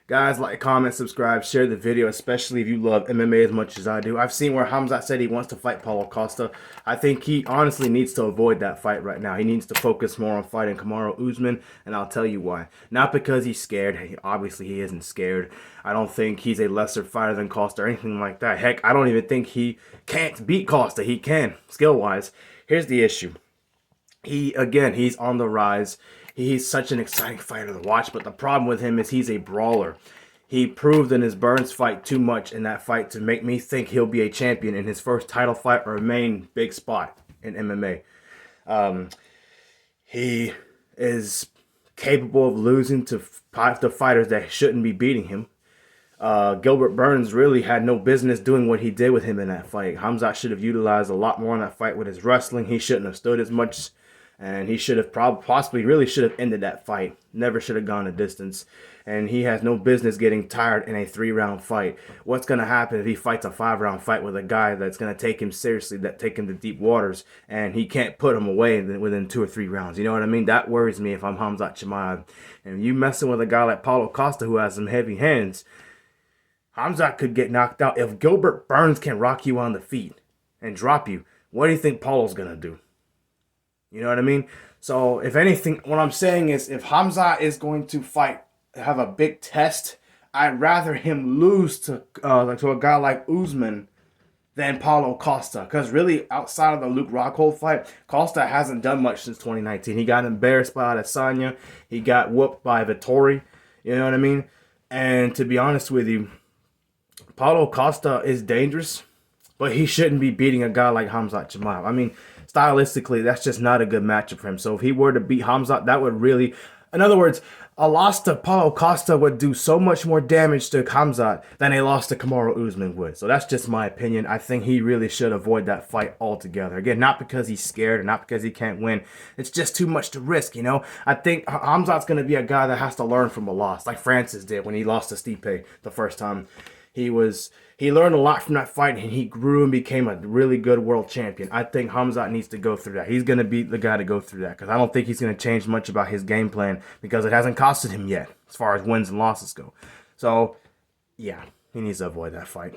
Guys, like, comment, subscribe, share the video, especially if you love MMA as much as I do. I've seen where Khamzat said he wants to fight Paulo Costa. I think he honestly needs to avoid that fight right now. He needs to focus more on fighting Kamaru Usman, and I'll tell you why. Not because he's scared. Obviously, he isn't scared. I don't think he's a lesser fighter than Costa or anything like that. Heck, I don't even think he can't beat Costa. He can, skill-wise. Here's the issue. He's on the rise. He's such an exciting fighter to watch, but the problem with him is he's a brawler. He proved in his Burns fight too much in that fight to make me think he'll be a champion in his first title fight or a main big spot in MMA. He is capable of losing to fighters that shouldn't be beating him. Gilbert Burns really had no business doing what he did with him in that fight. Khamzat should have utilized a lot more in that fight with his wrestling. He shouldn't have stood as much. And he should have possibly really should have ended that fight. Never should have gone a distance. And he has no business getting tired in a 3-round fight. What's going to happen if he fights a 5-round fight with a guy that's going to take him seriously, that take him to deep waters, and he can't put him away within 2 or 3 rounds? You know what I mean? That worries me if I'm Khamzat Chimaev. And you messing with a guy like Paulo Costa who has some heavy hands, Khamzat could get knocked out. If Gilbert Burns can rock you on the feet and drop you, what do you think Paulo's going to do? You know what I mean? So, if anything, what I'm saying is if Khamzat is going to have a big test, I'd rather him lose to a guy like Usman than Paulo Costa. Because really, outside of the Luke Rockhold fight, Costa hasn't done much since 2019. He got embarrassed by Adesanya. He got whooped by Vettori. You know what I mean? And to be honest with you, Paulo Costa is dangerous, but he shouldn't be beating a guy like Khamzat Chimaev. I mean, stylistically, that's just not a good matchup for him. So if he were to beat Khamzat, that would really, in other words, a loss to Paulo Costa would do so much more damage to Khamzat than a loss to Kamaru Usman would. So that's just my opinion. I think he really should avoid that fight altogether. Again, not because he's scared or not because he can't win. It's just too much to risk, you know? I think Khamzat's going to be a guy that has to learn from a loss, like Francis did when he lost to Stipe the first time. He learned a lot from that fight, and he grew and became a really good world champion. I think Khamzat needs to go through that. He's going to be the guy to go through that because I don't think he's going to change much about his game plan because it hasn't costed him yet as far as wins and losses go. So, yeah, he needs to avoid that fight.